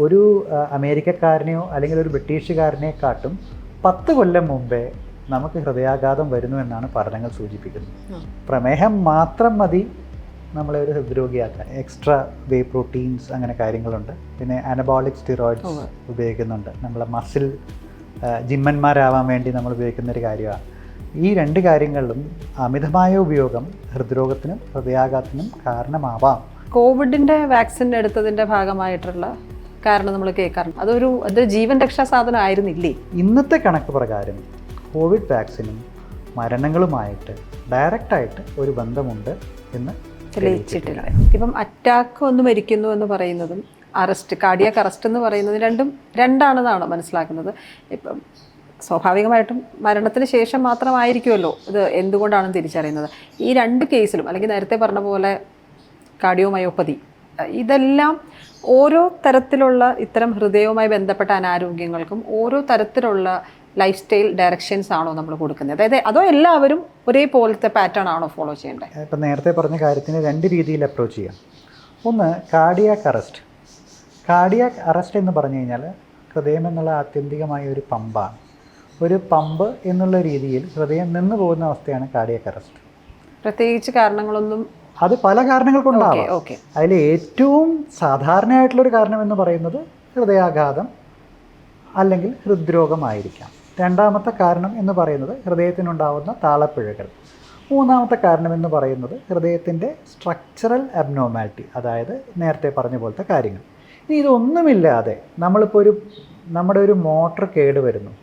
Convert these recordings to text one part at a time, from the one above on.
ഒരു അമേരിക്കക്കാരനെയോ അല്ലെങ്കിൽ ഒരു ബ്രിട്ടീഷുകാരനെക്കാട്ടും 10 കൊല്ലം മുമ്പേ നമുക്ക് ഹൃദയാഘാതം വരുന്നു എന്നാണ് പഠനങ്ങൾ സൂചിപ്പിക്കുന്നത്. പ്രമേഹം മാത്രം മതി നമ്മളെ ഒരു ഹൃദ്രോഗിയാക്കാൻ. എക്സ്ട്രാ വേ പ്രോട്ടീൻസ് അങ്ങനെ കാര്യങ്ങളുണ്ട്. പിന്നെ അനബോളിക് സ്റ്റിറോയിഡ്സ് ഉപയോഗിക്കുന്നുണ്ട്. നമ്മളെ മസിൽ ജിമ്മന്മാരാവാൻ വേണ്ടി നമ്മൾ ഉപയോഗിക്കുന്ന ഒരു കാര്യമാണ്. ഈ 2 കാര്യങ്ങളിലും അമിതമായ ഉപയോഗം ഹൃദ്രോഗത്തിനും ഹൃദയാഘാതത്തിനും കാരണമാവാം. കോവിഡിൻ്റെ വാക്സിൻ എടുത്തതിൻ്റെ ഭാഗമായിട്ടുള്ള കാരണം നമ്മൾ കേൾക്കാറുണ്ട്. അതൊരു ജീവൻ രക്ഷാ സാധനം ആയിരുന്നില്ലേ? ഇന്നത്തെ കണക്ക് പ്രകാരം കോവിഡ് വാക്സിനും മരണങ്ങളുമായിട്ട് ഡയറക്റ്റായിട്ട് ഒരു ബന്ധമുണ്ട് എന്ന് തെളിയിച്ചിട്ടില്ല. ഇപ്പം അറ്റാക്ക് ഒന്ന് മരിക്കുന്നു എന്ന് പറയുന്നതും കാർഡിയാക് അറസ്റ്റ് എന്ന് പറയുന്നതും രണ്ടാണെന്നാണ് മനസ്സിലാക്കുന്നത്. ഇപ്പം സ്വാഭാവികമായിട്ടും മരണത്തിന് ശേഷം മാത്രമായിരിക്കുമല്ലോ ഇത് എന്തുകൊണ്ടാണെന്ന് തിരിച്ചറിയുന്നത്. ഈ 2 കേസിലും അല്ലെങ്കിൽ നേരത്തെ പറഞ്ഞ പോലെ കാർഡിയോമയോപ്പതി, ഇതെല്ലാം ഓരോ തരത്തിലുള്ള ഇത്തരം ഹൃദയവുമായി ബന്ധപ്പെട്ട അനാരോഗ്യങ്ങൾക്കും ഓരോ തരത്തിലുള്ള ലൈഫ് സ്റ്റൈൽ ഡയറക്ഷൻസ് ആണോ നമ്മൾ കൊടുക്കുന്നത്? അതായത് അതോ എല്ലാവരും ഒരേപോലത്തെ പാറ്റേൺ ആണോ ഫോളോ ചെയ്യേണ്ടത്? ഇപ്പം നേരത്തെ പറഞ്ഞ കാര്യത്തിന് 2 രീതിയിൽ അപ്രോച്ച് ചെയ്യാം. ഒന്ന്, കാർഡിയാക് അറസ്റ്റ്. കാർഡിയാക് അറസ്റ്റ് എന്ന് പറഞ്ഞു കഴിഞ്ഞാൽ ഹൃദയം എന്നുള്ള ആത്യന്തികമായ ഒരു പമ്പാണ്. ഒരു പമ്പ് എന്നുള്ള രീതിയിൽ ഹൃദയം നിന്ന് പോകുന്ന അവസ്ഥയാണ് കാർഡിയാക് അറസ്റ്റ്. പ്രത്യേകിച്ച് കാരണങ്ങളൊന്നും, അത് പല കാരണങ്ങൾ കൊണ്ടാവാം. അതിൽ ഏറ്റവും സാധാരണയായിട്ടുള്ളൊരു കാരണം എന്ന് പറയുന്നത് ഹൃദയാഘാതം അല്ലെങ്കിൽ ഹൃദ്രോഗമായിരിക്കാം. രണ്ടാമത്തെ കാരണം എന്ന് പറയുന്നത് ഹൃദയത്തിനുണ്ടാവുന്ന താളപ്പിഴകൾ. മൂന്നാമത്തെ കാരണം എന്ന് പറയുന്നത് ഹൃദയത്തിൻ്റെ സ്ട്രക്ചറൽ അബ്നോർമാലിറ്റി, അതായത് നേരത്തെ പറഞ്ഞ പോലത്തെ കാര്യങ്ങൾ. ഇനി ഇതൊന്നുമില്ലാതെ നമ്മളിപ്പോൾ നമ്മുടെ ഒരു മോട്ടർ കേടുവരുന്നു.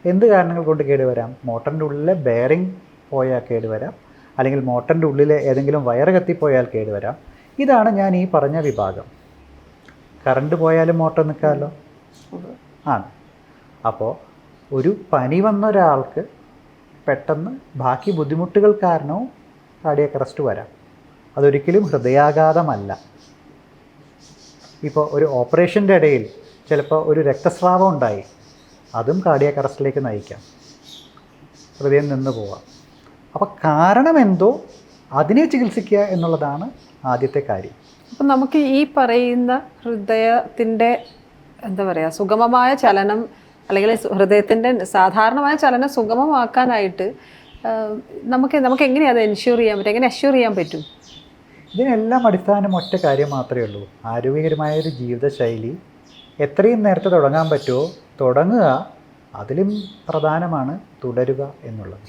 എന്ത് കാരണങ്ങൾ കൊണ്ട് കേടുവരാം? മോട്ടറിൻ്റെ ഉള്ളിലെ ബെയറിംഗ് പോയാൽ കേടുവരാം, അല്ലെങ്കിൽ മോട്ടറിൻ്റെ ഉള്ളിലെ ഏതെങ്കിലും വയർ കത്തിപ്പോയാൽ കേടുവരാം. ഇതാണ് ഞാൻ ഈ പറഞ്ഞ വിഭാഗം. കറണ്ട് പോയാലും മോട്ടർ നിൽക്കാമല്ലോ ആണ്. അപ്പോൾ ഒരു പനി വന്ന ഒരാൾക്ക് പെട്ടെന്ന് ബാക്കി ബുദ്ധിമുട്ടുകൾ കാരണവും കാർഡിയാക് അറസ്റ്റ് വരാം. അതൊരിക്കലും ഹൃദയാഘാതമല്ല. ഇപ്പോൾ ഒരു ഓപ്പറേഷൻ്റെ ഇടയിൽ ചിലപ്പോൾ ഒരു രക്തസ്രാവം ഉണ്ടായി, അതും കാർഡിയാക് അറസ്റ്റിലേക്ക് നയിക്കാം. ഹൃദയം നിന്ന് പോവാം. അപ്പോൾ കാരണം എന്തോ അതിനെ ചികിത്സിക്കുക എന്നുള്ളതാണ് ആദ്യത്തെ കാര്യം. അപ്പം നമുക്ക് ഈ പറയുന്ന ഹൃദയത്തിൻ്റെ സുഗമമായ ചലനം, അല്ലെങ്കിൽ ഹൃദയത്തിൻ്റെ സാധാരണമായ ചലനം സുഗമമാക്കാനായിട്ട് നമുക്ക് എങ്ങനെയാണ് അത് എൻഷ്യൂർ ചെയ്യാൻ പറ്റും? എങ്ങനെ അഷ്യൂർ ചെയ്യാൻ പറ്റും? ഇതിനെല്ലാം അടിസ്ഥാനം ഒറ്റ കാര്യം മാത്രമേ ഉള്ളൂ. ആരോഗ്യകരമായൊരു ജീവിതശൈലി എത്രയും നേരത്തെ തുടങ്ങാൻ പറ്റുമോ തുടങ്ങുക. അതിലും പ്രധാനമാണ് തുടരുക എന്നുള്ളത്.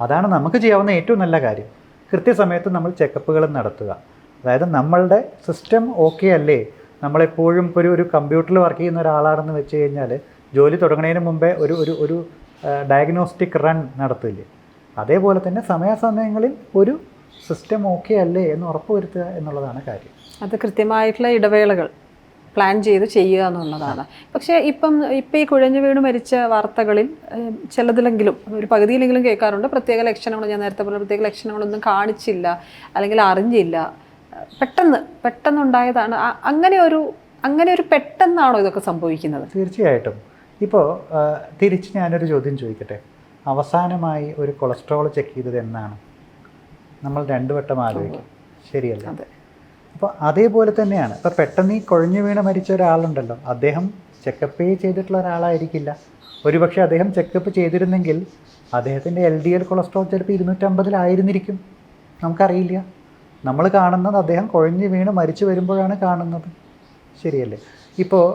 അതാണ് നമുക്ക് ചെയ്യാവുന്ന ഏറ്റവും നല്ല കാര്യം. കൃത്യസമയത്ത് നമ്മൾ ചെക്കപ്പുകൾ നടത്തുക. അതായത് നമ്മളുടെ സിസ്റ്റം ഓക്കെ അല്ലേ? നമ്മളെപ്പോഴും ഇപ്പോൾ ഒരു കമ്പ്യൂട്ടറിൽ വർക്ക് ചെയ്യുന്ന ഒരാളാണെന്ന് വെച്ച് കഴിഞ്ഞാൽ ജോലി തുടങ്ങുന്നതിന് മുമ്പേ ഒരു ഡയഗ്നോസ്റ്റിക് റൺ നടത്തില്ലേ? അതേപോലെ തന്നെ സമയാസമയങ്ങളിൽ ഒരു സിസ്റ്റം ഓക്കെ അല്ലേ എന്ന് ഉറപ്പുവരുത്തുക എന്നുള്ളതാണ് കാര്യം. അത് കൃത്യമായിട്ടുള്ള ഇടവേളകൾ പ്ലാൻ ചെയ്ത് ചെയ്യുക എന്നുള്ളതാണ്. പക്ഷേ ഇപ്പം ഈ കുഴഞ്ഞു വീണ് മരിച്ച വാർത്തകളിൽ ചിലതിലെങ്കിലും ഒരു പകുതിയിലെങ്കിലും കേൾക്കാറുണ്ട് പ്രത്യേക ലക്ഷണങ്ങൾ, ഞാൻ നേരത്തെ പറഞ്ഞ പ്രത്യേക ലക്ഷണങ്ങളൊന്നും കാണിച്ചില്ല അല്ലെങ്കിൽ അറിഞ്ഞില്ല, പെട്ടെന്നുണ്ടായതാണ്. അങ്ങനെ ഒരു പെട്ടെന്നാണോ ഇതൊക്കെ സംഭവിക്കുന്നത്? തീർച്ചയായിട്ടും. ഇപ്പോൾ തിരിച്ച് ഞാനൊരു ചോദ്യം ചോദിക്കട്ടെ. അവസാനമായി ഒരു കൊളസ്ട്രോൾ ചെക്ക് ചെയ്തത് എന്നാണ്? നമ്മൾ 2 വട്ടം ആലോചിക്കും, ശരിയല്ല? അപ്പോൾ അതേപോലെ തന്നെയാണ്. ഇപ്പോൾ പെട്ടെന്ന് ഈ കുഴഞ്ഞു വീണ് മരിച്ച ഒരാളുണ്ടല്ലോ, അദ്ദേഹം ചെക്കപ്പ് ചെയ്തിട്ടുള്ള ഒരാളായിരിക്കില്ല. ഒരുപക്ഷെ അദ്ദേഹം ചെക്കപ്പ് ചെയ്തിരുന്നെങ്കിൽ അദ്ദേഹത്തിൻ്റെ LDL കൊളസ്ട്രോൾ ചിലപ്പോൾ 250 നമുക്കറിയില്ല. നമ്മൾ കാണുന്നത് അദ്ദേഹം കുഴഞ്ഞു വീണ് മരിച്ചു വരുമ്പോഴാണ് കാണുന്നത്, ശരിയല്ലേ? ഇപ്പോൾ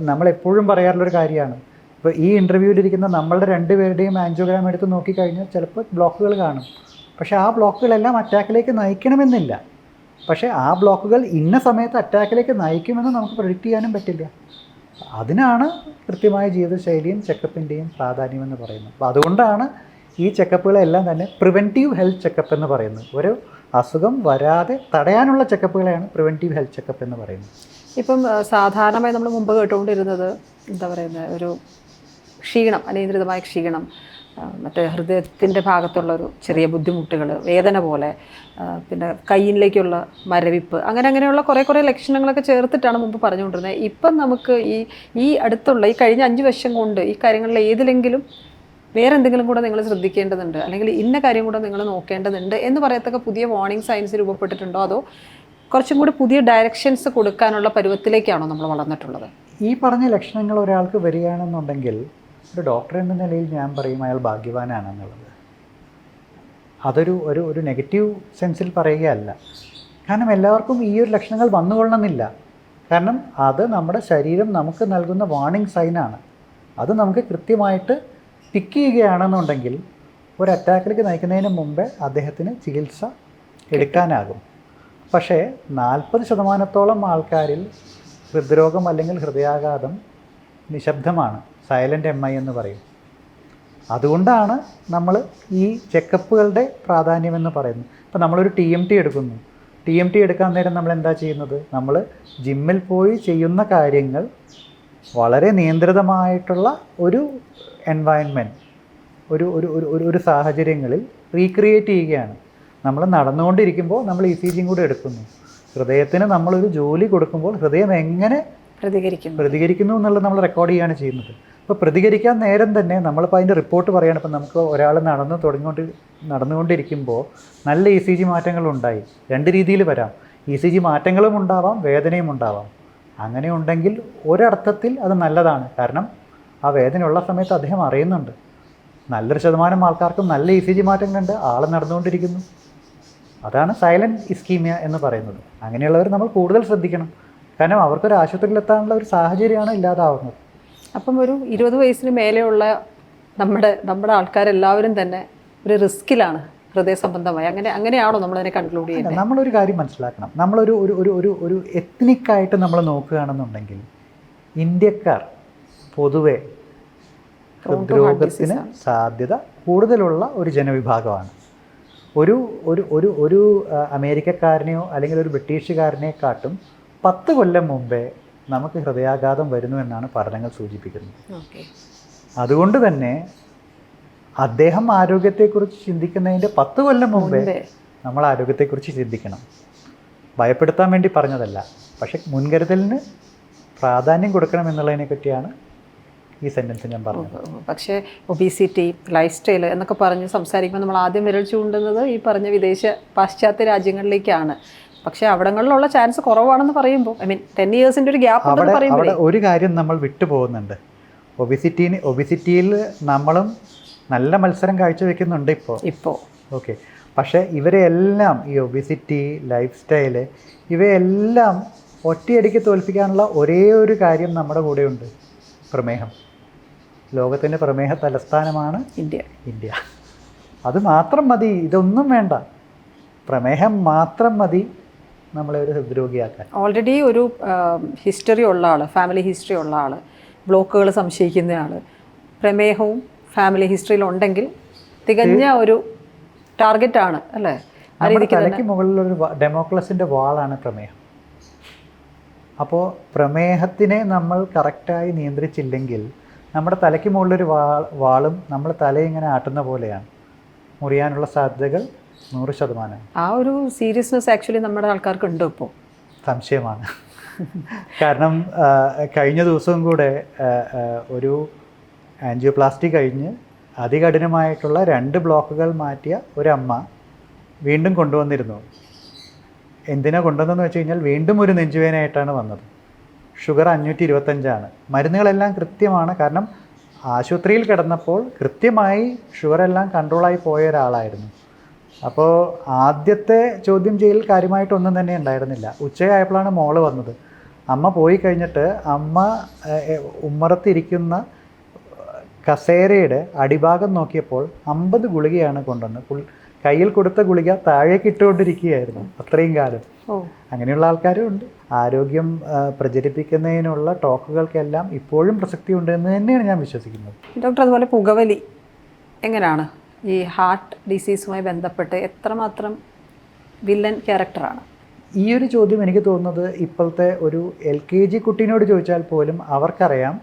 നമ്മളെപ്പോഴും പറയാറുള്ളൊരു കാര്യമാണ്, ഇപ്പോൾ ഈ ഇൻ്റർവ്യൂവിലിരിക്കുന്ന നമ്മളുടെ 2 പേരുടെയും ആൻജിയോഗ്രാം എടുത്ത് നോക്കിക്കഴിഞ്ഞാൽ ചിലപ്പോൾ ബ്ലോക്കുകൾ കാണും. പക്ഷേ ആ ബ്ലോക്കുകളെല്ലാം അറ്റാക്കിലേക്ക് നയിക്കണമെന്നില്ല. പക്ഷേ ആ ബ്ലോക്കുകൾ ഇന്ന സമയത്ത് അറ്റാക്കിലേക്ക് നയിക്കുമെന്ന് നമുക്ക് പ്രെഡിക്റ്റ് ചെയ്യാനും പറ്റില്ല. അതിനാണ് കൃത്യമായ ജീവിതശൈലിയും ചെക്കപ്പിൻ്റെയും പ്രാധാന്യമെന്ന് പറയുന്നത്. അപ്പോൾ അതുകൊണ്ടാണ് ഈ ചെക്കപ്പുകളെല്ലാം തന്നെ പ്രിവെൻറ്റീവ് ഹെൽത്ത് ചെക്കപ്പ് എന്ന് പറയുന്നത്. ഒരു അസുഖം വരാതെ തടയാനുള്ള ചെക്കപ്പുകളെയാണ് പ്രിവെൻറ്റീവ് ഹെൽത്ത് ചെക്കപ്പ് എന്ന് പറയുന്നത്. ഇപ്പം സാധാരണമായി നമ്മൾ മുമ്പ് കേട്ടുകൊണ്ടിരുന്നത് ഒരു ക്ഷീണം, അനിയന്ത്രിതമായ ക്ഷീണം, മറ്റേ ഹൃദയത്തിൻ്റെ ഭാഗത്തുള്ളൊരു ചെറിയ ബുദ്ധിമുട്ടുകൾ, വേദന പോലെ, പിന്നെ കയ്യിലേക്കുള്ള മരവിപ്പ്, അങ്ങനെയുള്ള കുറേ ലക്ഷണങ്ങളൊക്കെ ചേർത്തിട്ടാണ് മുമ്പ് പറഞ്ഞുകൊണ്ടിരുന്നത്. ഇപ്പം നമുക്ക് ഈ അടുത്തുള്ള ഈ കഴിഞ്ഞ 5 വർഷം കൊണ്ട് ഈ കാര്യങ്ങളിൽ ഏതിലെങ്കിലും വേറെ എന്തെങ്കിലും കൂടെ നിങ്ങൾ ശ്രദ്ധിക്കേണ്ടതുണ്ട്, അല്ലെങ്കിൽ ഇന്ന കാര്യം കൂടെ നിങ്ങൾ നോക്കേണ്ടതുണ്ട് എന്ന് പറയത്തക്ക പുതിയ വാർണിംഗ് സയൻസ് രൂപപ്പെട്ടിട്ടുണ്ടോ? അതോ കുറച്ചും കൂടി പുതിയ ഡയറക്ഷൻസ് കൊടുക്കാനുള്ള പരുവത്തിലേക്കാണോ നമ്മൾ വളർന്നിട്ടുള്ളത്? ഈ പറഞ്ഞ ലക്ഷണങ്ങൾ ഒരാൾക്ക് വരികയാണെന്നുണ്ടെങ്കിൽ ഒരു ഡോക്ടർ എന്ന നിലയിൽ ഞാൻ പറയും അയാൾ ഭാഗ്യവാനാണെന്നുള്ളത്. അതൊരു ഒരു ഒരു നെഗറ്റീവ് സെൻസിൽ പറയുകയല്ല. കാരണം എല്ലാവർക്കും ഈ ഒരു ലക്ഷണങ്ങൾ വന്നുകൊള്ളണമെന്നില്ല. കാരണം അത് നമ്മുടെ ശരീരം നമുക്ക് നൽകുന്ന വാർണിംഗ് സൈനാണ്. അത് നമുക്ക് കൃത്യമായിട്ട് പിക്ക് ചെയ്യുകയാണെന്നുണ്ടെങ്കിൽ ഒരു അറ്റാക്കിലേക്ക് നയിക്കുന്നതിന് മുമ്പേ അദ്ദേഹത്തിന് ചികിത്സ എടുക്കാനാകും. പക്ഷേ 40% ആൾക്കാരിൽ ഹൃദ്രോഗം അല്ലെങ്കിൽ ഹൃദയാഘാതം നിശബ്ദമാണ്, സൈലൻ്റ് MI എന്ന് പറയും. അതുകൊണ്ടാണ് നമ്മൾ ഈ ചെക്കപ്പുകളുടെ പ്രാധാന്യമെന്ന് പറയുന്നത്. ഇപ്പോൾ നമ്മളൊരു TMT എടുക്കുന്നു. TMT എടുക്കാൻ നേരം നമ്മൾ എന്താ ചെയ്യുന്നത്? നമ്മൾ ജിമ്മിൽ പോയി ചെയ്യുന്ന കാര്യങ്ങൾ വളരെ നിയന്ത്രിതമായിട്ടുള്ള ഒരു എൻവയൺമെൻറ്റ്, ഒരു ഒരു ഒരു ഒരു സാഹചര്യങ്ങളിൽ റീക്രിയേറ്റ് ചെയ്യുകയാണ്. നമ്മൾ നടന്നുകൊണ്ടിരിക്കുമ്പോൾ നമ്മൾ ECG കൂടെ എടുക്കുന്നു. ഹൃദയത്തിന് നമ്മളൊരു ജോലി കൊടുക്കുമ്പോൾ ഹൃദയം എങ്ങനെ പ്രതികരിക്കുന്നു എന്നുള്ളത് നമ്മൾ റെക്കോർഡ് ചെയ്യുകയാണ് ചെയ്യുന്നത്. അപ്പോൾ പ്രതികരിക്കാൻ നേരം തന്നെ നമ്മളിപ്പോൾ അതിൻ്റെ റിപ്പോർട്ട് പറയുകയാണ്. ഇപ്പോൾ നമുക്ക് ഒരാൾ നടന്നുകൊണ്ടിരിക്കുമ്പോൾ നല്ല ECG മാറ്റങ്ങളുണ്ടായി. 2 രീതിയിൽ വരാം. ECG മാറ്റങ്ങളും ഉണ്ടാവാം, വേദനയും ഉണ്ടാവാം. അങ്ങനെ ഉണ്ടെങ്കിൽ ഒരർത്ഥത്തിൽ അത് നല്ലതാണ്. കാരണം ആ വേദനയുള്ള സമയത്ത് അദ്ദേഹം അറിയുന്നുണ്ട്. നല്ലൊരു ശതമാനം ആൾക്കാർക്കും നല്ല ECG മാറ്റങ്ങളുണ്ട്, ആൾ നടന്നുകൊണ്ടിരിക്കുന്നു. അതാണ് സൈലൻറ്റ് ഇസ്കീമിയ എന്ന് പറയുന്നത്. അങ്ങനെയുള്ളവർ നമ്മൾ കൂടുതൽ ശ്രദ്ധിക്കണം. കാരണം അവർക്കൊരു ആശുപത്രിയിലെത്താനുള്ള ഒരു സാഹചര്യമാണ് ഇല്ലാതാവുന്നത്. അപ്പം ഒരു 20 വയസ്സിന് മേലെയുള്ള നമ്മുടെ ആൾക്കാരെല്ലാവരും തന്നെ ഒരു റിസ്കിലാണ് ഹൃദയ സംബന്ധമായി. അങ്ങനെയാണോ നമ്മളതിനെ കൺക്ലൂഡ് ചെയ്യുന്നത്? നമ്മളൊരു കാര്യം മനസ്സിലാക്കണം. നമ്മളൊരു ഒരു ഒരു ഒരു ഒരു എത്നിക്കായിട്ട് നമ്മൾ നോക്കുകയാണെന്നുണ്ടെങ്കിൽ ഇന്ത്യക്കാർ പൊതുവെ ഹൃദ്രോഗത്തിന് സാധ്യത കൂടുതലുള്ള ഒരു ജനവിഭാഗമാണ്. ഒരു ഒരു ഒരു ഒരു അമേരിക്കക്കാരനെയോ അല്ലെങ്കിൽ ഒരു ബ്രിട്ടീഷുകാരനെക്കാട്ടും 10 കൊല്ലം മുമ്പേ നമുക്ക് ഹൃദയാഘാതം വരുന്നു എന്നാണ് പഠനങ്ങൾ സൂചിപ്പിക്കുന്നത്. അതുകൊണ്ട് തന്നെ അദ്ദേഹം ആരോഗ്യത്തെക്കുറിച്ച് ചിന്തിക്കുന്നതിൻ്റെ 10 കൊല്ലം മുമ്പേ നമ്മൾ ആരോഗ്യത്തെക്കുറിച്ച് ചിന്തിക്കണം. ഭയപ്പെടുത്താൻ വേണ്ടി പറഞ്ഞതല്ല, പക്ഷെ മുൻകരുതലിന് പ്രാധാന്യം കൊടുക്കണം എന്നുള്ളതിനെ പറ്റിയാണ് ഈ സെൻറ്റൻസ് ഞാൻ പറഞ്ഞത്. പക്ഷേ ഒബീസിറ്റി, ലൈഫ് സ്റ്റൈൽ എന്നൊക്കെ പറഞ്ഞ് സംസാരിക്കുമ്പോൾ നമ്മൾ ആദ്യം വിരൽ ചൂണ്ടുന്നത് ഈ പറഞ്ഞ പാശ്ചാത്യ രാജ്യങ്ങളിലേക്കാണ്. പക്ഷേ അവിടങ്ങളിലുള്ള ചാൻസ് കുറവാണെന്ന് പറയുമ്പോൾ 10 ഇയേഴ്സിൻ്റെ ഒരു ഗ്യാപ്പ് ഉണ്ടെന്ന് പറയുമ്പോൾ അവിടെ ഒരു കാര്യം നമ്മൾ വിട്ടുപോകുന്നുണ്ട്. ഒബിസിറ്റിയിൽ നമ്മളും നല്ല മത്സരം കാഴ്ചവെക്കുന്നുണ്ട് ഇപ്പോൾ. ഓക്കെ, പക്ഷേ ഇവരെല്ലാം ഈ ഒബിസിറ്റി, ലൈഫ് സ്റ്റൈല് ഇവയെല്ലാം ഒറ്റയടിക്ക് തോൽപ്പിക്കാനുള്ള ഒരേ ഒരു കാര്യം നമ്മുടെ കൂടെയുണ്ട്: പ്രമേഹം. ലോകത്തിൻ്റെ പ്രമേഹ തലസ്ഥാനമാണ് ഇന്ത്യ. അത് മാത്രം മതി, ഇതൊന്നും വേണ്ട. പ്രമേഹം മാത്രം മതി നമ്മളെ ഒരു ഹൃദ്രോഗിയാക്കാൻ. ഓൾറെഡി ഒരു ഹിസ്റ്ററി ഉള്ള ആൾ, ഫാമിലി ഹിസ്റ്ററി ഉള്ള ആൾ, ബ്ലോക്കുകൾ സംശയിക്കുന്ന ആൾ, പ്രമേഹവും ഫാമിലി ഹിസ്റ്ററിയിലുണ്ടെങ്കിൽ തികഞ്ഞ ഒരു ടാർഗറ്റാണ് അല്ലേ? തലയ്ക്ക് മുകളിലൊരു ഡെമോക്രസിൻ്റെ വാളാണ് പ്രമേഹം. അപ്പോൾ പ്രമേഹത്തിനെ നമ്മൾ കറക്റ്റായി നിയന്ത്രിച്ചില്ലെങ്കിൽ നമ്മുടെ തലയ്ക്ക് മുകളിലൊരു വാളും നമ്മൾ തലയിങ്ങനെ ആട്ടുന്ന പോലെയാണ്. മുറിയാനുള്ള സാധ്യതകൾ 100%. ആ ഒരു സീരിയസ്നെസ് ആക്ച്വലി നമ്മുടെ ആൾക്കാർക്ക് ഉണ്ട് ഇപ്പോൾ. സംശയമാണ്. കാരണം കഴിഞ്ഞ ദിവസവും കൂടെ ഒരു ആൻജിയോപ്ലാസ്റ്റി കഴിഞ്ഞ് അതികഠിനമായിട്ടുള്ള 2 ബ്ലോക്കുകൾ മാറ്റിയ ഒരമ്മ വീണ്ടും കൊണ്ടുവന്നിരുന്നു. എന്തിനാ കൊണ്ടുവന്നതെന്ന് വെച്ച് കഴിഞ്ഞാൽ വീണ്ടും ഒരു നെഞ്ചുവേദനയായിട്ടാണ് വന്നത്. ഷുഗർ 525 മരുന്നുകളെല്ലാം കൃത്യമാണ്. കാരണം ആശുപത്രിയിൽ കിടന്നപ്പോൾ കൃത്യമായി ഷുഗറെല്ലാം കൺട്രോളായി പോയ ഒരാളായിരുന്നു. അപ്പോൾ ആദ്യത്തെ ചോദ്യം ചെയ്യൽ കാര്യമായിട്ടൊന്നും തന്നെ ഉണ്ടായിരുന്നില്ല. ഉച്ചയായപ്പോഴാണ് മോള് വന്നത്. അമ്മ പോയി കഴിഞ്ഞിട്ട് അമ്മ ഉമ്മറത്തിരിക്കുന്ന കസേരയുടെ അടിഭാഗം നോക്കിയപ്പോൾ 50 ഗുളികയാണ് കൊണ്ടുവന്നത്. കയ്യിൽ കൊടുത്ത ഗുളിക താഴേക്ക് ഇട്ടുകൊണ്ടിരിക്കുകയായിരുന്നു അത്രയും കാലം. അങ്ങനെയുള്ള ആൾക്കാരും ഉണ്ട്. ആരോഗ്യം പ്രചരിപ്പിക്കുന്നതിനുള്ള ടോക്കുകൾക്കെല്ലാം ഇപ്പോഴും പ്രസക്തി ഉണ്ട് എന്ന് തന്നെയാണ് ഞാൻ വിശ്വസിക്കുന്നത്. ഡോക്ടർ, അതുപോലെ പുകവലി എങ്ങനെയാണ് ഈ ഹാർട്ട് ഡിസീസുമായി ബന്ധപ്പെട്ട് എത്രമാത്രം വില്ലൻ ക്യാരക്ടറാണ്? ഈ ഒരു ചോദ്യം എനിക്ക് തോന്നുന്നത് ഇപ്പോഴത്തെ ഒരു LKG കുട്ടീനോട് ചോദിച്ചാൽ പോലും അവർക്കറിയാം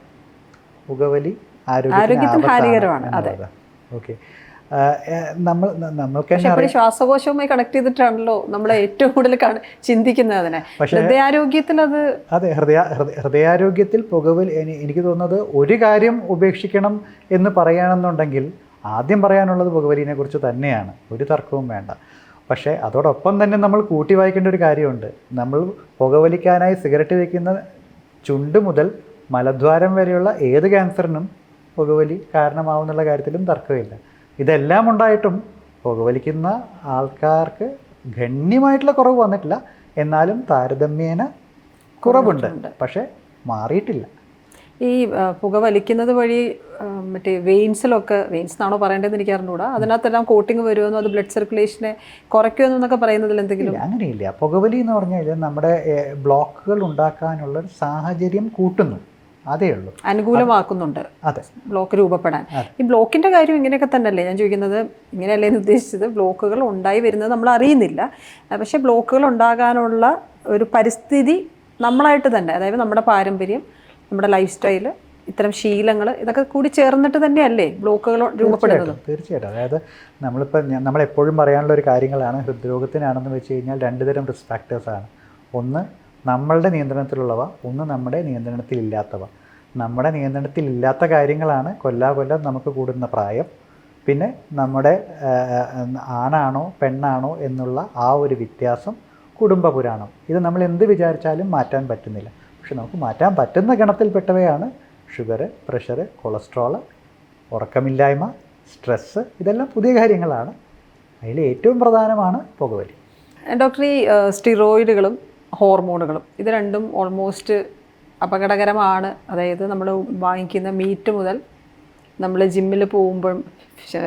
പുകവലി ആരോഗ്യത്തിന് ഹാനികരമാണ്. അതെ, ഓക്കെ. നമ്മൾക്ക് ശ്വാസകോശവുമായി കണക്ട് ചെയ്തിട്ടാണല്ലോ നമ്മൾ ഏറ്റവും കൂടുതൽ ചിന്തിക്കുന്നത് അതിനെ. ഹൃദയാരോഗ്യത്തിൽ അതെ, ഹൃദയാരോഗ്യത്തിൽ പുകവലി എനിക്ക് തോന്നുന്നത് ഒരു കാര്യം ഉപേക്ഷിക്കണം എന്ന് പറയുകയാണെന്നുണ്ടെങ്കിൽ ആദ്യം പറയാനുള്ളത് പുകവലിനെ കുറിച്ച് തന്നെയാണ്. ഒരു തർക്കവും വേണ്ട. പക്ഷേ അതോടൊപ്പം തന്നെ നമ്മൾ കൂട്ടി വായിക്കേണ്ട ഒരു കാര്യമുണ്ട്. നമ്മൾ പുകവലിക്കാനായി സിഗരറ്റ് വയ്ക്കുന്ന ചുണ്ട് മുതൽ മലദ്വാരം വരെയുള്ള ഏത് ക്യാൻസറിനും പുകവലി കാരണമാവുന്നുള്ള കാര്യത്തിലും തർക്കമില്ല. ഇതെല്ലാം ഉണ്ടായിട്ടും പുകവലിക്കുന്ന ആൾക്കാർക്ക് ഗണ്യമായിട്ടുള്ള കുറവ് വന്നിട്ടില്ല, എന്നാലും താരതമ്യേന കുറവുണ്ട്, പക്ഷേ മാറിയിട്ടില്ല. ഈ പുക വലിക്കുന്നത് വഴി മറ്റേ വെയിൻസിലൊക്കെ, വെയിൻസ് എന്നാണോ പറയേണ്ടതെന്ന് എനിക്ക് അറിഞ്ഞുകൂടാ, അതിനകത്തെല്ലാം കോട്ടിങ് വരുമെന്നോ അത് ബ്ലഡ് സർക്കുലേഷനെ കുറയ്ക്കുമെന്നൊക്കെ പറയുന്നതിൽ എന്തെങ്കിലും? അങ്ങനെയില്ല. പുകവലി എന്ന് പറഞ്ഞാൽ നമ്മുടെ ബ്ലോക്കുകൾ ഉണ്ടാക്കാനുള്ള ഒരു സാഹചര്യം കൂട്ടുന്നു, അതേ ഉള്ളൂ, അനുകൂലമാക്കുന്നുണ്ട്. അതെ, ബ്ലോക്ക് രൂപപ്പെടാൻ. ഈ ബ്ലോക്കിന്റെ കാര്യം ഇങ്ങനെയൊക്കെ തന്നെയല്ലേ ഞാൻ ചോദിക്കുന്നത്? ഇങ്ങനെയല്ലേ എന്ന് ഉദ്ദേശിച്ചത്, ബ്ലോക്കുകൾ ഉണ്ടായി വരുന്നത് നമ്മൾ അറിയുന്നില്ല, പക്ഷേ ബ്ലോക്കുകൾ ഉണ്ടാകാനുള്ള ഒരു പരിസ്ഥിതി നമ്മളായിട്ട് തന്നെ, അതായത് നമ്മുടെ പാരമ്പര്യം, നമ്മുടെ ലൈഫ് സ്റ്റൈല്, ഇത്തരം ശീലങ്ങൾ, ഇതൊക്കെ കൂടി ചേർന്നിട്ട് തന്നെയല്ലേ ബ്ലോക്കുകൾ രൂപപ്പെടുന്നത്? തീർച്ചയായിട്ടും. അതായത് നമ്മളെപ്പോഴും പറയാനുള്ള ഒരു കാര്യങ്ങളാണ്, ഹൃദ്രോഗത്തിനാണെന്ന് വെച്ച് കഴിഞ്ഞാൽ 2 തരം റിസ്ക് ഫാക്ടേഴ്സാണ്. ഒന്ന് നമ്മളുടെ നിയന്ത്രണത്തിലുള്ളവ, ഒന്ന് നമ്മുടെ നിയന്ത്രണത്തിലില്ലാത്തവ. നമ്മുടെ നിയന്ത്രണത്തിലില്ലാത്ത കാര്യങ്ങളാണ് കൊല്ലാകൊല്ലം നമുക്ക് കൂടുന്ന പ്രായം, പിന്നെ നമ്മുടെ ആണാണോ പെണ്ണാണോ എന്നുള്ള ആ ഒരു വ്യത്യാസം, കുടുംബ പുരാണം. ഇത് നമ്മൾ എന്ത് വിചാരിച്ചാലും മാറ്റാൻ പറ്റുന്നില്ല. പക്ഷെ നമുക്ക് മാറ്റാൻ പറ്റുന്ന ഗണത്തിൽപ്പെട്ടവയാണ് ഷുഗർ, പ്രഷർ, കൊളസ്ട്രോൾ, ഉറക്കമില്ലായ്മ, സ്ട്രെസ്സ്. ഇതെല്ലാം പുതിയ കാര്യങ്ങളാണ്. അതിൽ ഏറ്റവും പ്രധാനമാണ് പുകവലി. ഡോക്ടർ, ഈ സ്റ്റിറോയിഡുകളും ഹോർമോണുകളും ഇത് രണ്ടും ഓൾമോസ്റ്റ് അപകടകരമാണ്. അതായത് നമ്മൾ വാങ്ങിക്കുന്ന മീറ്റ് മുതൽ നമ്മൾ ജിമ്മിൽ പോകുമ്പോഴും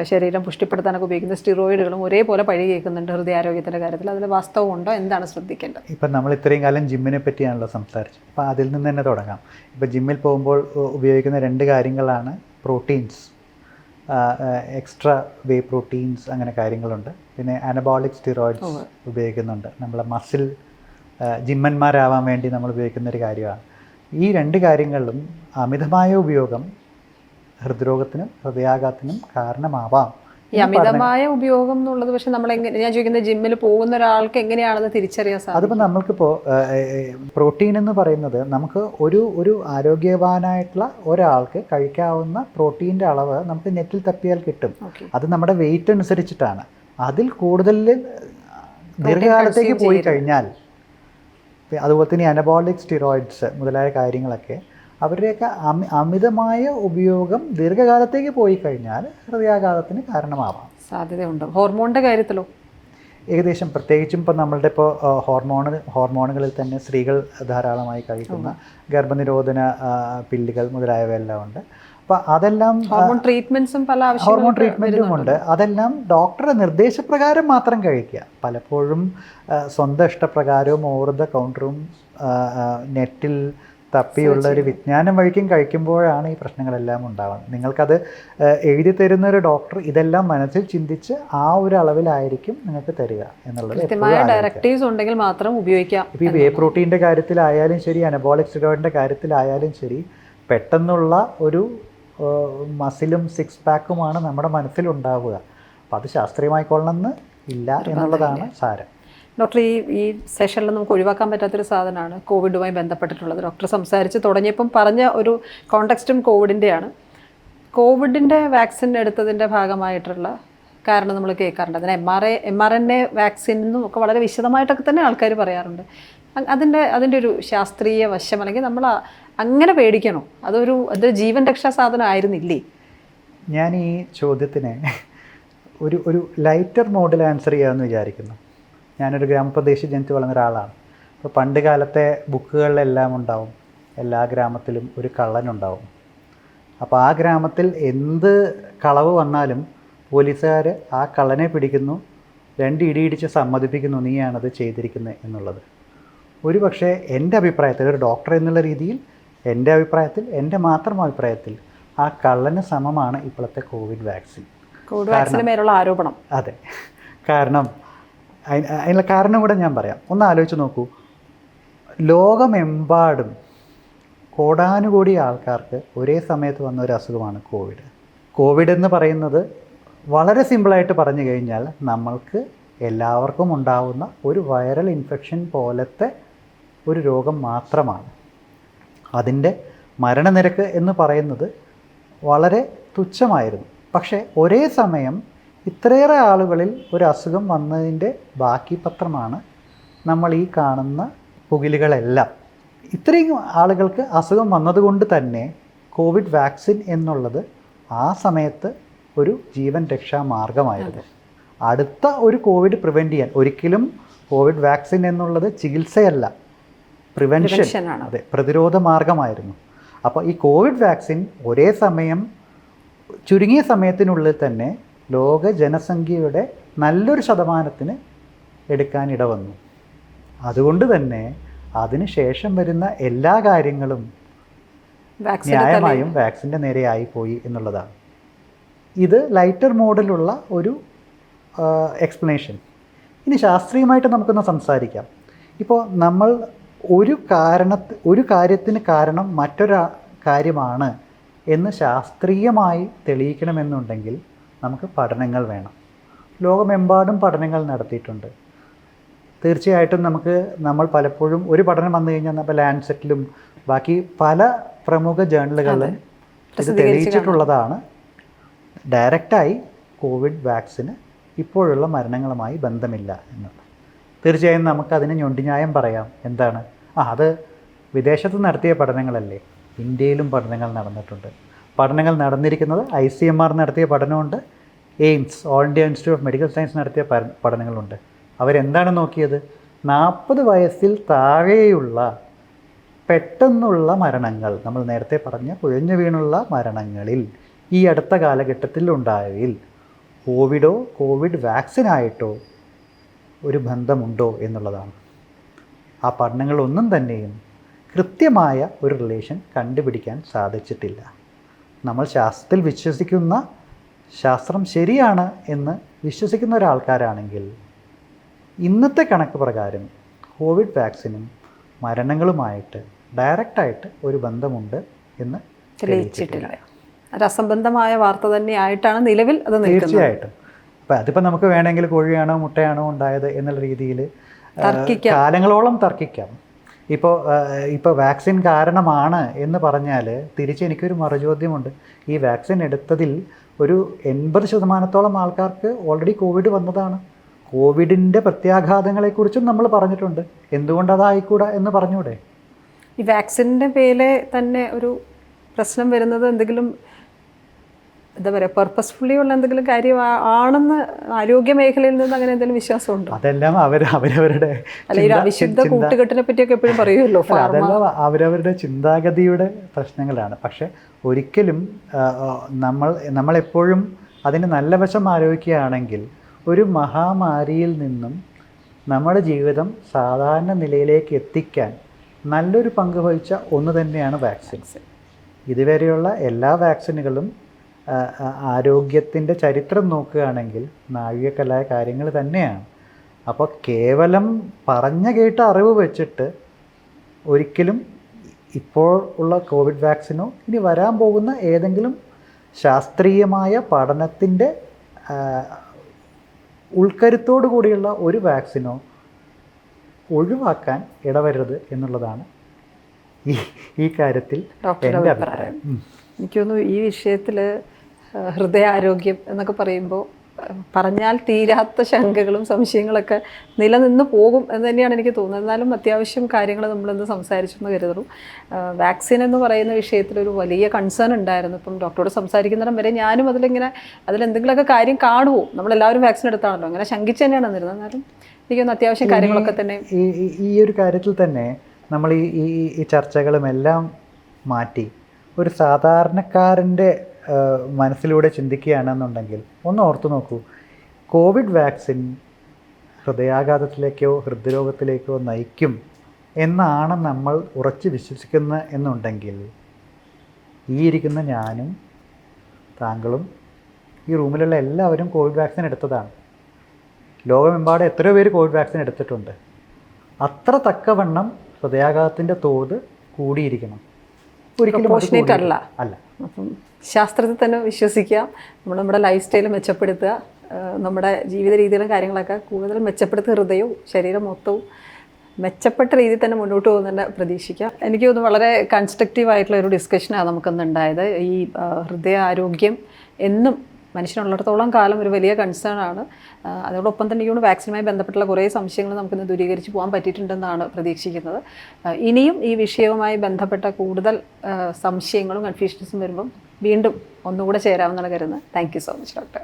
ശരീരം പുഷ്ടിപ്പെടുത്താനൊക്കെ ഉപയോഗിക്കുന്ന സ്റ്റിറോയിഡുകളും ഒരേപോലെ പഴി കേൾക്കുന്നുണ്ട് ഹൃദയാരോഗ്യത്തിൻ്റെ കാര്യത്തിൽ. അതിൽ വാസ്തവമുണ്ടോ? എന്താണ് ശ്രദ്ധിക്കേണ്ടത്? ഇപ്പം നമ്മൾ ഇത്രയും കാലം ജിമ്മിനെ പറ്റിയാണല്ലോ സംസാരിച്ചത്. അപ്പോൾ അതിൽ നിന്ന് തന്നെ തുടങ്ങാം. ഇപ്പോൾ ജിമ്മിൽ പോകുമ്പോൾ ഉപയോഗിക്കുന്ന 2 കാര്യങ്ങളാണ് പ്രോട്ടീൻസ്, എക്സ്ട്രാ വേ പ്രോട്ടീൻസ്, അങ്ങനെ കാര്യങ്ങളുണ്ട്. പിന്നെ അനബോളിക് സ്റ്റിറോയിഡ്സ് ഉപയോഗിക്കുന്നുണ്ട്. നമ്മളെ മസിൽ ജിമ്മന്മാരാവാൻ വേണ്ടി നമ്മൾ ഉപയോഗിക്കുന്ന ഒരു കാര്യമാണ്. ഈ 2 കാര്യങ്ങളിലും അമിതമായ ഉപയോഗം ഹൃദ്രോഗത്തിനും ഹൃദയാഘാതത്തിനും കാരണമാവാം. ഈ അമിതമായ ഉപയോഗം എന്നുള്ളത് പക്ഷെ നമ്മൾ എങ്ങനെ, ഞാൻ ചോദിക്കുന്നത് ജിമ്മിൽ പോകുന്ന ഒരാൾക്ക് എങ്ങനെയാണെന്ന് തിരിച്ചറിയാൻ സാധിക്കും? അതിപ്പോൾ നമ്മൾക്കിപ്പോൾ പ്രോട്ടീൻ എന്ന് പറയുന്നത് നമുക്ക് ഒരു ആരോഗ്യവാനായിട്ടുള്ള ഒരാൾക്ക് കഴിക്കാവുന്ന പ്രോട്ടീൻ്റെ അളവ് നമുക്ക് നെറ്റിൽ തപ്പിയാൽ കിട്ടും. അത് നമ്മുടെ വെയിറ്റ് അനുസരിച്ചിട്ടാണ്. അതിൽ കൂടുതൽ ദീർഘകാലത്തേക്ക് പോയി കഴിഞ്ഞാൽ, അതുപോലെ തന്നെ അനബോളിക് സ്റ്റിറോയിഡ്സ് മുതലായ കാര്യങ്ങളൊക്കെ, അവരുടെയൊക്കെ അമിതമായ ഉപയോഗം ദീർഘകാലത്തേക്ക് പോയി കഴിഞ്ഞാൽ ഹൃദയാഘാതത്തിന് കാരണമാവാം, സാധ്യതയുണ്ട്. ഹോർമോണിൻ്റെ കാര്യത്തിലോ? ഏകദേശം, പ്രത്യേകിച്ചും ഇപ്പോൾ നമ്മളുടെ ഇപ്പോൾ ഹോർമോണുകളിൽ തന്നെ സ്ത്രീകൾ ധാരാളമായി കഴിക്കുന്ന ഗർഭനിരോധന പില്ലുകൾ മുതലായവയെല്ലാം ഉണ്ട്. അപ്പോൾ അതെല്ലാം ഹോർമോൺ ട്രീറ്റ്മെൻറ്റും ഉണ്ട്. അതെല്ലാം ഡോക്ടറുടെ നിർദ്ദേശപ്രകാരം മാത്രം കഴിക്കുക. പലപ്പോഴും സ്വന്തം ഇഷ്ടപ്രകാരവും ഓവർ ദ കൗണ്ടറും നെറ്റിൽ തപ്പിയുള്ള ഒരു വിജ്ഞാനം വഴിക്കും കഴിക്കുമ്പോഴാണ് ഈ പ്രശ്നങ്ങളെല്ലാം ഉണ്ടാകുന്നത്. നിങ്ങൾക്കത് എഴുതി തരുന്ന ഒരു ഡോക്ടർ ഇതെല്ലാം മനസ്സിൽ ചിന്തിച്ച് ആ ഒരു അളവിലായിരിക്കും നിങ്ങൾക്ക് തരിക എന്നുള്ളത് ഡയറക്റ്റീവ്സ് ഉണ്ടെങ്കിൽ മാത്രം ഉപയോഗിക്കാം. ഇപ്പോൾ ഈ വേ പ്രോട്ടീൻ്റെ കാര്യത്തിലായാലും ശരി, അനബോളിക് സ്റ്റിറോയിഡിൻ്റെ കാര്യത്തിലായാലും ശരി, പെട്ടെന്നുള്ള ഒരു മസിലും 6 പാക്കുമാണ് നമ്മുടെ മനസ്സിലുണ്ടാവുക. അപ്പോൾ അത് ശാസ്ത്രീയമായിക്കൊള്ളണമെന്ന് ഇല്ല എന്നുള്ളതാണ് സാരം. ഡോക്ടർ, ഈ സെഷനിൽ നമുക്ക് ഒഴിവാക്കാൻ പറ്റാത്തൊരു സാധനമാണ് കോവിഡുമായി ബന്ധപ്പെട്ടിട്ടുള്ളത്. ഡോക്ടർ സംസാരിച്ച് തുടങ്ങിയപ്പം പറഞ്ഞ ഒരു കോണ്ടെക്സ്റ്റും കോവിഡിൻ്റെയാണ്. കോവിഡിൻ്റെ വാക്സിൻ എടുത്തതിൻ്റെ ഭാഗമായിട്ടുള്ള കാരണം നമ്മൾ കേൾക്കാറുണ്ട്. അതിന് mRNA വാക്സിൻ എന്നും ഒക്കെ വളരെ വിശദമായിട്ടൊക്കെ തന്നെ ആൾക്കാർ പറയാറുണ്ട്. അതിൻ്റെ ഒരു ശാസ്ത്രീയ വശം, അല്ലെങ്കിൽ നമ്മൾ അങ്ങനെ പേടിക്കണോ? അതൊരു ജീവൻ രക്ഷാ സാധനം ആയിരുന്നില്ലേ? ഞാൻ ഈ ചോദ്യത്തിന് ഒരു ലൈറ്റർ മോഡിൽ ആൻസർ ചെയ്യാമെന്ന് വിചാരിക്കുന്നു. ഞാനൊരു ഗ്രാമപ്രദേശത്ത് ജനിച്ച് വളർന്ന ഒരാളാണ്. അപ്പോൾ പണ്ട് കാലത്തെ ബുക്കുകളിലെല്ലാം ഉണ്ടാവും, എല്ലാ ഗ്രാമത്തിലും ഒരു കള്ളനുണ്ടാവും. അപ്പോൾ ആ ഗ്രാമത്തിൽ എന്ത് കളവ് വന്നാലും പോലീസുകാർ ആ കള്ളനെ പിടിക്കുന്നു, 2 ഇടി ഇടിച്ച് സമ്മതിപ്പിക്കുന്നു, നീയാണത് ചെയ്തിരിക്കുന്നത് എന്നുള്ളത്. ഒരു പക്ഷേ എൻ്റെ അഭിപ്രായത്തിൽ, ഒരു ഡോക്ടർ എന്നുള്ള രീതിയിൽ എൻ്റെ അഭിപ്രായത്തിൽ, എൻ്റെ മാത്രം അഭിപ്രായത്തിൽ, ആ കള്ളന് സമമാണ് ഇപ്പോഴത്തെ കോവിഡ് വാക്സിൻ. കോവിഡ് വാക്സിന് മേലുള്ള ആരോപണം. അതെ, കാരണം അതിനുള്ള കാരണം കൂടെ ഞാൻ പറയാം. ഒന്ന് ആലോചിച്ച് നോക്കൂ, ലോകമെമ്പാടും കോടാനുകോടി ആൾക്കാർക്ക് ഒരേ സമയത്ത് വന്ന ഒരു അസുഖമാണ് കോവിഡ് എന്ന് പറയുന്നത്. വളരെ സിമ്പിളായിട്ട് പറഞ്ഞു കഴിഞ്ഞാൽ നമ്മൾക്ക് എല്ലാവർക്കും ഉണ്ടാവുന്ന ഒരു വൈറൽ ഇൻഫെക്ഷൻ പോലത്തെ ഒരു രോഗം മാത്രമാണ്. അതിൻ്റെ മരണനിരക്ക് എന്ന് പറയുന്നത് വളരെ തുച്ഛമായിരുന്നു. പക്ഷേ ഒരേ സമയം ഇത്രയേറെ ആളുകളിൽ ഒരു അസുഖം വന്നതിൻ്റെ ബാക്കി പത്രമാണ് നമ്മൾ ഈ കാണുന്ന പുകിലുകളെല്ലാം. ഇത്രയും ആളുകൾക്ക് അസുഖം വന്നതുകൊണ്ട് തന്നെ കോവിഡ് വാക്സിൻ എന്നുള്ളത് ആ സമയത്ത് ഒരു ജീവൻ രക്ഷാ മാർഗമായിരുന്നു. അടുത്ത ഒരു കോവിഡ് പ്രിവെൻറ്റ് ചെയ്യാൻ, ഒരിക്കലും കോവിഡ് വാക്സിൻ എന്നുള്ളത് ചികിത്സയല്ല, പ്രിവെൻഷൻ, അതെ, പ്രതിരോധ മാർഗമായിരുന്നു. അപ്പോൾ ഈ കോവിഡ് വാക്സിൻ ഒരേ സമയം ചുരുങ്ങിയ സമയത്തിനുള്ളിൽ തന്നെ ലോക ജനസംഖ്യയുടെ നല്ലൊരു ശതമാനത്തിന് എടുക്കാനിട വന്നു. അതുകൊണ്ട് തന്നെ അതിന് ശേഷം വരുന്ന എല്ലാ കാര്യങ്ങളും ന്യായമായും വാക്സിൻ്റെ നേരെയായി പോയി എന്നുള്ളതാണ്. ഇത് ലൈറ്റർ മോഡിലുള്ള ഒരു എക്സ്പ്ലനേഷൻ. ഇനി ശാസ്ത്രീയമായിട്ട് നമുക്കൊന്ന് സംസാരിക്കാം. ഇപ്പോൾ നമ്മൾ ഒരു കാര്യത്തിന് കാരണം മറ്റൊരു കാര്യമാണ് എന്ന് ശാസ്ത്രീയമായി തെളിയിക്കണമെന്നുണ്ടെങ്കിൽ നമുക്ക് പഠനങ്ങൾ വേണം. ലോകമെമ്പാടും പഠനങ്ങൾ നടത്തിയിട്ടുണ്ട്. തീർച്ചയായിട്ടും നമ്മൾ പലപ്പോഴും ഒരു പഠനം വന്നു കഴിഞ്ഞാൽ ഇപ്പോൾ ലാൻസെറ്റിലും ബാക്കി പല പ്രമുഖ ജേർണലുകളിലും ഇത് തെളിയിച്ചിട്ടുള്ളതാണ്. ഡയറക്റ്റായി കോവിഡ് വാക്സിന് ഇപ്പോഴുള്ള മരണങ്ങളുമായി ബന്ധമില്ല എന്നുള്ളത്. തീർച്ചയായും നമുക്കതിന് ഞൊണ്ടിന്യായം പറയാം. എന്താണ്? അത് വിദേശത്ത് നടത്തിയ പഠനങ്ങളല്ലേ, ഇന്ത്യയിലും പഠനങ്ങൾ നടന്നിട്ടുണ്ട്. പഠനങ്ങൾ നടന്നിരിക്കുന്നത് ICMR നടത്തിയ പഠനമുണ്ട്, AIIMS, all India institute of medical science നടത്തിയ പഠനങ്ങളുണ്ട്. അവരെന്താണ് നോക്കിയത്? 40 വയസ്സിൽ താഴെയുള്ള പെട്ടെന്നുള്ള മരണങ്ങൾ, നമ്മൾ നേരത്തെ പറഞ്ഞ കുഴഞ്ഞു വീണുള്ള മരണങ്ങളിൽ ഈ അടുത്ത കാലഘട്ടത്തിൽ ഉണ്ടായതിൽ കോവിഡോ കോവിഡ് വാക്സിനായിട്ടോ ഒരു ബന്ധമുണ്ടോ എന്നുള്ളതാണ്. ആ പഠനങ്ങളൊന്നും തന്നെയും കൃത്യമായ ഒരു റിലേഷൻ കണ്ടുപിടിക്കാൻ സാധിച്ചിട്ടില്ല. നമ്മൾ ശാസ്ത്രത്തിൽ വിശ്വസിക്കുന്ന, ശാസ്ത്രം ശരിയാണ് എന്ന് വിശ്വസിക്കുന്ന ഒരാൾക്കാരാണെങ്കിൽ ഇന്നത്തെ കണക്ക് പ്രകാരം കോവിഡ് വാക്സിനും മരണങ്ങളുമായിട്ട് ഡയറക്റ്റായിട്ട് ഒരു ബന്ധമുണ്ട് എന്ന് തെളിയിച്ചിട്ടില്ല. അസംബന്ധമായ വാർത്ത തന്നെയായിട്ടാണ് നിലവിൽ അത് നിൽക്കുന്നത്. തീർച്ചയായിട്ടും. അപ്പം അതിപ്പോൾ നമുക്ക് വേണമെങ്കിൽ കോഴിയാണോ മുട്ടയാണോ ഉണ്ടായത് എന്നുള്ള രീതിയിൽ കാലങ്ങളോളം തർക്കിക്കാം. ഇപ്പോൾ വാക്സിൻ കാരണമാണ് എന്ന് പറഞ്ഞാൽ തിരിച്ച് എനിക്കൊരു മറുചോദ്യമുണ്ട്. ഈ വാക്സിൻ എടുത്തതിൽ ഒരു 80% ആൾക്കാർക്ക് ഓൾറെഡി കോവിഡ് വന്നതാണ്. കോവിഡിൻ്റെ പ്രത്യാഘാതങ്ങളെക്കുറിച്ചും നമ്മൾ പറഞ്ഞിട്ടുണ്ട്. എന്തുകൊണ്ട് അതായിക്കൂടാ എന്ന് പറഞ്ഞൂടെ? ഈ വാക്സിൻ്റെ പേരിൽ തന്നെ ഒരു പ്രശ്നം വരുന്നത് എന്തെങ്കിലും എന്താ പറയുക, പർപ്പസ്ഫുള്ളി ഉള്ള എന്തെങ്കിലും കാര്യം ആണെന്ന് ആരോഗ്യ മേഖലയിൽ നിന്ന് അങ്ങനെ എന്തെങ്കിലും വിശ്വാസമുണ്ടോ? അതെല്ലാം അവരവരുടെ അവിശുദ്ധ കൂട്ടുകെട്ടിനെ പറ്റിയൊക്കെ എപ്പോഴും പറയുമല്ലോ. അതെല്ലാം അവരവരുടെ ചിന്താഗതിയുടെ പ്രശ്നങ്ങളാണ്. പക്ഷെ ഒരിക്കലും നമ്മളെപ്പോഴും അതിന് നല്ല വശം ആലോചിക്കുകയാണെങ്കിൽ ഒരു മഹാമാരിയിൽ നിന്നും നമ്മുടെ ജീവിതം സാധാരണ നിലയിലേക്ക് എത്തിക്കാൻ നല്ലൊരു പങ്ക് വഹിച്ച ഒന്ന് തന്നെയാണ് വാക്സിൻ. ഇതുവരെയുള്ള എല്ലാ വാക്സിനുകളും ആരോഗ്യത്തിൻ്റെ ചരിത്രം നോക്കുകയാണെങ്കിൽ നാഴികക്കല്ലായ കാര്യങ്ങൾ തന്നെയാണ്. അപ്പോൾ കേവലം പറഞ്ഞ കേട്ട അറിവ് വെച്ചിട്ട് ഒരിക്കലും ഇപ്പോൾ ഉള്ള കോവിഡ് വാക്സിനോ ഇനി വരാൻ പോകുന്ന ഏതെങ്കിലും ശാസ്ത്രീയമായ പഠനത്തിൻ്റെ ഉൾക്കരുത്തോടു കൂടിയുള്ള ഒരു വാക്സിനോ ഒഴിവാക്കാൻ ഇടവരരുത് എന്നുള്ളതാണ് ഈ കാര്യത്തിൽ എൻ്റെ അഭിപ്രായം. എനിക്ക് തോന്നുന്നു ഈ വിഷയത്തിൽ ഹൃദയാരോഗ്യം എന്നൊക്കെ പറയുമ്പോൾ പറഞ്ഞാൽ തീരാത്ത ശങ്കകളും സംശയങ്ങളൊക്കെ നിലനിന്ന് പോകും എന്ന് തന്നെയാണ് എനിക്ക് തോന്നുന്നത്. എന്നാലും അത്യാവശ്യം കാര്യങ്ങൾ നമ്മളിന്ന് സംസാരിച്ചെന്ന് കരുതുന്നു. വാക്സിൻ എന്ന് പറയുന്ന വിഷയത്തിലൊരു വലിയ കൺസേൺ ഉണ്ടായിരുന്നു. ഇപ്പം ഡോക്ടറോട് സംസാരിക്കുന്നിടം വരെ ഞാനും അതിലെന്തെങ്കിലുമൊക്കെ കാര്യം കാണുമോ, നമ്മളെല്ലാവരും വാക്സിൻ എടുത്താണല്ലോ, അങ്ങനെ ശങ്കിച്ച് തന്നെയാണ് വന്നിരുന്നത്. എന്നാലും എനിക്കൊന്ന് അത്യാവശ്യം കാര്യങ്ങളൊക്കെ തന്നെ ഈ ഒരു കാര്യത്തിൽ തന്നെ നമ്മൾ ഈ ചർച്ചകളുമെല്ലാം മാറ്റി ഒരു സാധാരണക്കാരൻ്റെ മനസ്സിലൂടെ ചിന്തിക്കുകയാണെന്നുണ്ടെങ്കിൽ ഒന്ന് ഓർത്തു നോക്കൂ. കോവിഡ് വാക്സിൻ ഹൃദയാഘാതത്തിലേക്കോ ഹൃദ്രോഗത്തിലേക്കോ നയിക്കും എന്നാണ് നമ്മൾ ഉറച്ച് വിശ്വസിക്കുന്ന എന്നുണ്ടെങ്കിൽ ഈ ഇരിക്കുന്ന ഞാനും താങ്കളും ഈ റൂമിലുള്ള എല്ലാവരും കോവിഡ് വാക്സിൻ എടുത്തതാണ്. ലോകമെമ്പാടും എത്രയോ പേര് കോവിഡ് വാക്സിൻ എടുത്തിട്ടുണ്ട്. അത്ര തക്കവണ്ണം ഹൃദയാഘാതത്തിൻ്റെ തോത് കൂടിയിരിക്കണം. ഒരിക്കലും അല്ല. അപ്പം ശാസ്ത്രത്തിൽ തന്നെ വിശ്വസിക്കാം. നമ്മുടെ ലൈഫ് സ്റ്റൈൽ മെച്ചപ്പെടുത്തുക, നമ്മുടെ ജീവിത രീതികളും കാര്യങ്ങളൊക്കെ കൂടുതൽ മെച്ചപ്പെടുത്തുക, ഹൃദയവും ശരീരം മൊത്തവും മെച്ചപ്പെട്ട രീതിയിൽ തന്നെ മുന്നോട്ട് പോകുന്നതിന് പ്രതീക്ഷിക്കാം. എനിക്ക് തോന്നുന്നു വളരെ കൺസ്ട്രക്റ്റീവ് ആയിട്ടുള്ള ഒരു ഡിസ്കഷനാണ് നമുക്കൊന്നുണ്ടായത്. ഈ ഹൃദയ ആരോഗ്യം എന്നും മനുഷ്യനുള്ളിടത്തോളം കാലം ഒരു വലിയ കൺസേൺ ആണ്. അതോടൊപ്പം തന്നെ ഈ വാക്സിനുമായി ബന്ധപ്പെട്ടുള്ള കുറേ സംശയങ്ങൾ നമുക്കിന്ന് ദൂരീകരിച്ച് പോകാൻ പറ്റിയിട്ടുണ്ടെന്നാണ് പ്രതീക്ഷിക്കുന്നത്. ഇനിയും ഈ വിഷയവുമായി ബന്ധപ്പെട്ട കൂടുതൽ സംശയങ്ങളും കൺഫ്യൂഷൻസും വരുമ്പം വീണ്ടും ഒന്നുകൂടെ ചേരാമെന്നാണ് കരുതുന്നത്. Thank you so much doctor.